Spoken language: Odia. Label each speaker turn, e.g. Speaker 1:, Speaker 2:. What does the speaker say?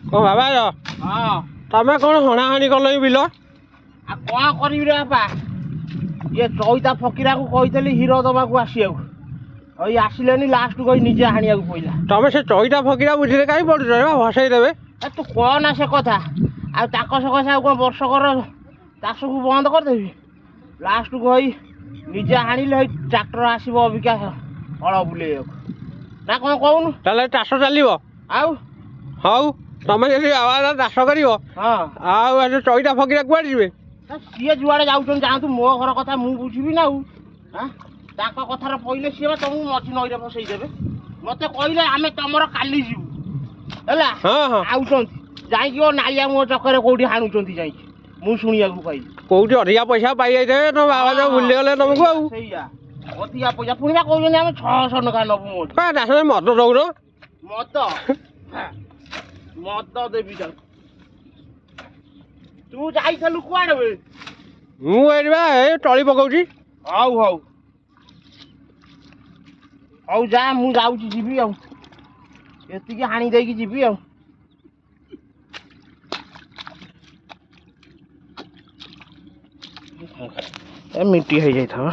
Speaker 1: କ'ଣ ବାବା
Speaker 2: ହଁ
Speaker 1: ତମେ କ'ଣ ହଣାହଣି କଲ ଏଇ ବିଲ?
Speaker 2: ଆଉ କ'ଣ କରିବି ରେ ବାପା, ଇଏ ଚଇତା ଫକୀରାକୁ କହିଥିଲି ହିରୋ ଦେବାକୁ ଆସିବାକୁ, ଏଇ ଆସିଲେନି, ଲାଷ୍ଟକୁ ଏଇ ନିଜେ ହାଣିବାକୁ ପଇଲା।
Speaker 1: ତମେ ସେ ଚଇଟା ଫକୀରା ବୁଝିଲେ କାହିଁ ପଡ଼ୁଛ ରେ ଭସେଇ ଦେବେ।
Speaker 2: ତୁ କହନା ସେ କଥା, ଆଉ ତାଙ୍କ ସକାଶେ ଆଉ କ'ଣ ବର୍ଷକର ଚାଷକୁ ବନ୍ଦ କରିଦେବି? ଲାଷ୍ଟକୁ ଏଇ ନିଜେ ହାଣିଲେ ଏଇ ଟ୍ରାକ୍ଟର ଆସିବ ଅବିକା ହଳ ବୁଲେଇବାକୁ, ନା କ'ଣ କହୁନୁ?
Speaker 1: ତାହେଲେ ଚାଷ ଚାଲିବ?
Speaker 2: ଆଉ
Speaker 1: ହଉ ତମେ ଯଦି ବାବା ଚାଷ କରିବ
Speaker 2: ହଁ,
Speaker 1: ଆଉ ଏ ଚଇଟା ଫକୀରା କୁଆଡ଼େ ଯିବେ?
Speaker 2: ସିଏ ଯୁଆଡ଼େ ଯାଉଛନ୍ତି ଯାଆନ୍ତୁ, ମୋ ଘର କଥା ମୁଁ ବୁଝିବି ନା। ଆଉ ତାଙ୍କ କଥାରେ ପଇଲେ ସିଏ ତମକୁ ମଝି ନଈରେ ବସେଇ ଦେବେ। ମତେ କହିଲେ ଆମେ ତମର କାଲି ଯିବୁ ହେଲା, ଆଉଛନ୍ତି ଯାଇକି ନାଳିଆ ମୋ ଚକରେ କୋଉଠି ହାଣୁଛନ୍ତି ଯାଇକି, ମୁଁ ଶୁଣିବାକୁ ପାଇଲି।
Speaker 1: କୋଉଠି ଅଧିକା ପଇସା ପାଇଯାଇଥିବେ ତମ ବାବା ଯୋଉ ଭୁଲିଗଲେ ତମକୁ। ଆଉ
Speaker 2: ସେଇଆ ଅଧିକା ପଇସା ପୁଣି ବା କହୁଛନ୍ତି ଆମେ 600 ଟଙ୍କା ନବୁ। ମୋର
Speaker 1: ଚାଷରେ ମଦ ଦଉନ?
Speaker 2: ମଦ ଦେବି ତାକୁ। ତୁ ଯାଇଥିଲୁ କୁଆଡ଼େ ବେ?
Speaker 1: ମୁଁ ଏଇଠି ବା ଏ ତଳି ପକଉଛି।
Speaker 2: ହଉ ହଉ ହଉ ଯା, ମୁଁ ଯାଉଛି, ଯିବି ଆଉ ଏତିକି ହାଣି ଦେଇକି ଯିବି ଆଉ। ଏ ମିଟି ହେଇଯାଇଥିବ।